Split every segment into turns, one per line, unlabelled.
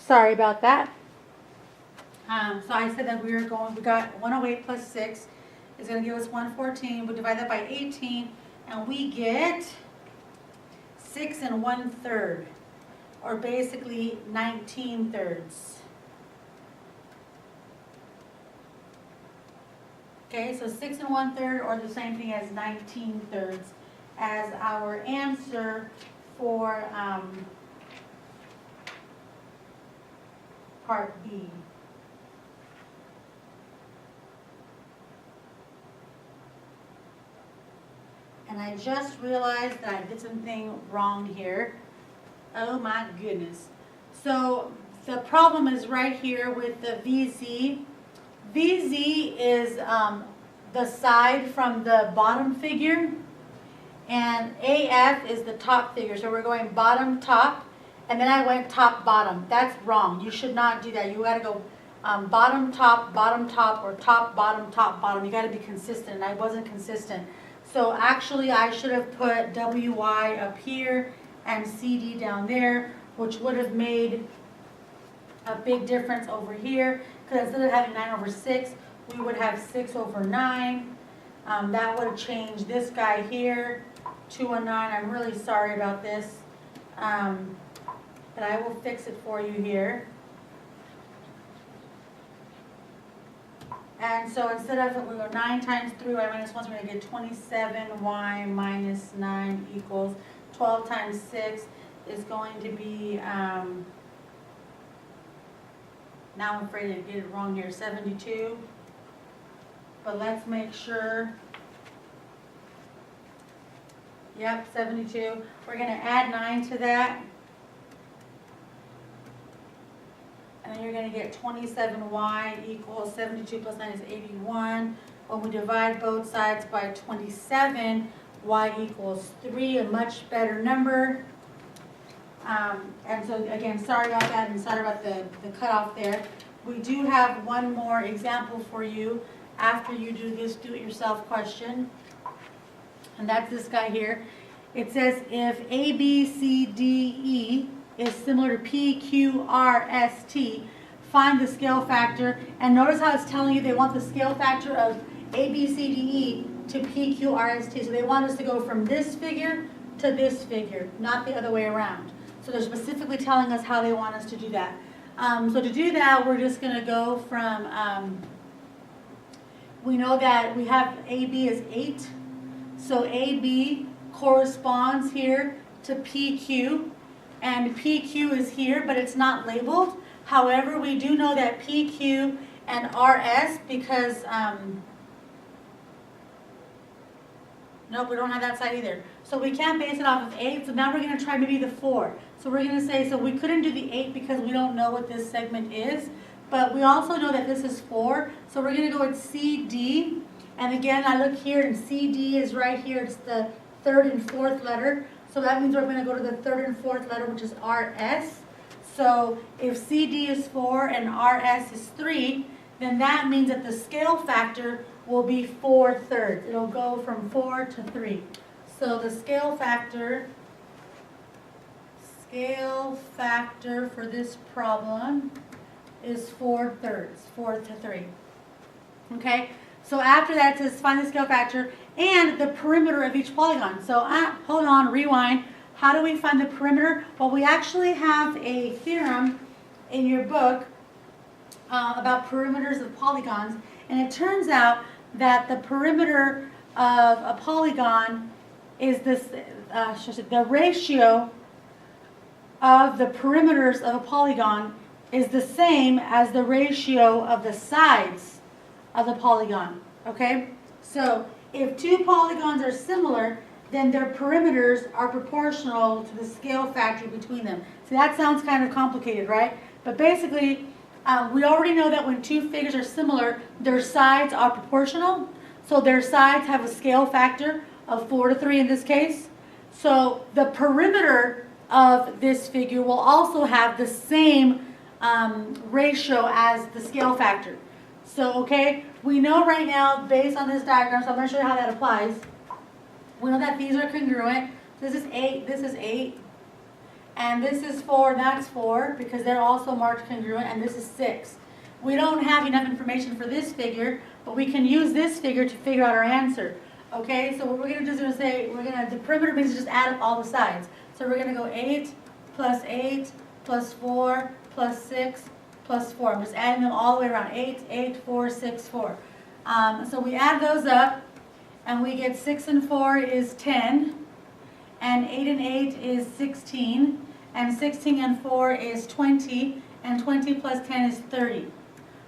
Sorry about that. So I said that we got 108 plus 6 is going to give us 114. We divide that by 18, and we get 6 1/3, or basically 19/3. Okay, so 6 1/3, or the same thing as 19/3, as our answer for part B. And I just realized that I did something wrong here. Oh my goodness. So the problem is right here with the VZ. VZ is the side from the bottom figure, and AF is the top figure. So we're going bottom, top, and then I went top, bottom. That's wrong. You should not do that. You got to go bottom, top, or top, bottom. You got to be consistent, and I wasn't consistent. So actually I should have put WY up here and CD down there, which would have made a big difference over here, because instead of having 9/6, we would have 6/9. That would have changed this guy here to a 9. I'm really sorry about this, but I will fix it for you here. And so instead of, we go 9 times 3y minus 1, so we're going to get 27y minus 9 equals 12 times 6 is going to be, now I'm afraid to get it wrong here, 72. But let's make sure. Yep, 72. We're going to add 9 to that. And then you're going to get 27y equals 72 plus 9 is 81. When we divide both sides by 27, y equals 3, a much better number. And so again, sorry about that, and sorry about the cutoff there. We do have one more example for you after you do this do-it-yourself question. And that's this guy here. It says if A, B, C, D, E is similar to P, Q, R, S, T, find the scale factor. And notice how it's telling you they want the scale factor of A, B, C, D, E to P, Q, R, S, T. So they want us to go from this figure to this figure, not the other way around. So they're specifically telling us how they want us to do that. So to do that, we're just going to go from, we know that we have AB is 8. So AB corresponds here to PQ. And PQ is here, but it's not labeled. However, we do know that PQ and RS, because, nope, we don't have that side either. So we can't base it off of 8, so now we're going to try maybe the 4. So we're going to say, so we couldn't do the 8 because we don't know what this segment is, but we also know that this is 4, so we're going to go with CD. And again, I look here, and CD is right here. It's the 3rd and 4th letter. So that means we're going to go to the 3rd and 4th letter, which is RS. So if CD is 4 and RS is 3, then that means that the scale factor will be 4/3. It'll go from 4 to 3. So the scale factor for this problem is 4/3, 4 to 3. Okay? So after that, it says find the scale factor and the perimeter of each polygon. So hold on, rewind. How do we find the perimeter? Well, we actually have a theorem in your book about perimeters of polygons, and it turns out that the perimeter of a polygon is this, the ratio of the perimeters of a polygon is the same as the ratio of the sides of the polygon. Okay? So if two polygons are similar, then their perimeters are proportional to the scale factor between them. So that sounds kind of complicated, right? But basically, we already know that when two figures are similar, their sides are proportional. So their sides have a scale factor of 4 to 3 in this case. So the perimeter of this figure will also have the same ratio as the scale factor. So, okay, we know right now, based on this diagram, so I'm going to show you how that applies. We know that these are congruent. This is 8, this is 8. and this is 4, and that's 4, because they're also marked congruent, and this is 6. We don't have enough information for this figure, but we can use this figure to figure out our answer. Okay, so what we're going to do is say, the perimeter means just add up all the sides. So we're going to go 8 plus 4 plus 6 plus 4. I'm just adding them all the way around. 8, 8, 4, 6, 4. So we add those up, and we get 6 and 4 is 10, and 8 and 8 is 16, and 16 and 4 is 20, and 20 plus 10 is 30.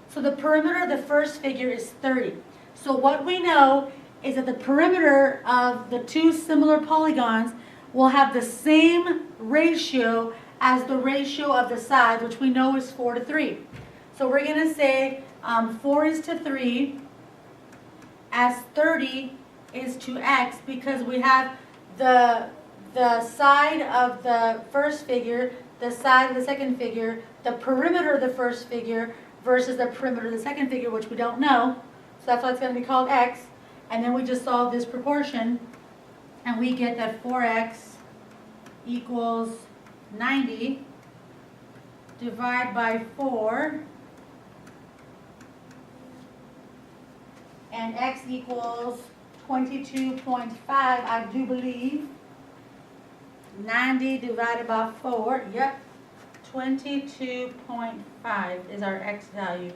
So the perimeter of the first figure is 30. So what we know is that the perimeter of the two similar polygons will have the same ratio as the ratio of the sides, which we know is 4 to 3. So we're going to say 4 is to 3 as 30 is to x, because we have the side of the first figure, the side of the second figure, the perimeter of the first figure versus the perimeter of the second figure, which we don't know. So that's why it's going to be called x. And then we just solve this proportion, and we get that 4x equals 90. Divide by 4, and x equals 22.5, I do believe. 90 divided by 4, yep, 22.5 is our x value.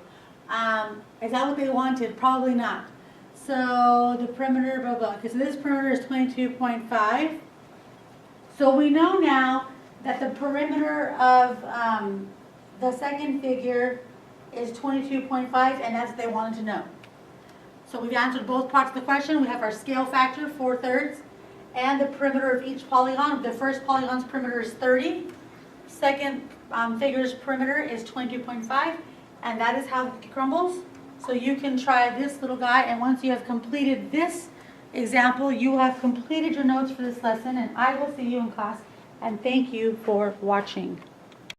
Is that what they wanted? Probably not. So the perimeter, blah, blah. Okay, so this perimeter is 22.5. So we know now that the perimeter of the second figure is 22.5, and that's what they wanted to know. So we've answered both parts of the question. We have our scale factor, 4/3, and the perimeter of each polygon. The first polygon's perimeter is 30. Second figure's perimeter is 22.5, and that is how the cookie crumbles. So you can try this little guy, and once you have completed this example, you have completed your notes for this lesson, and I will see you in class, and thank you for watching.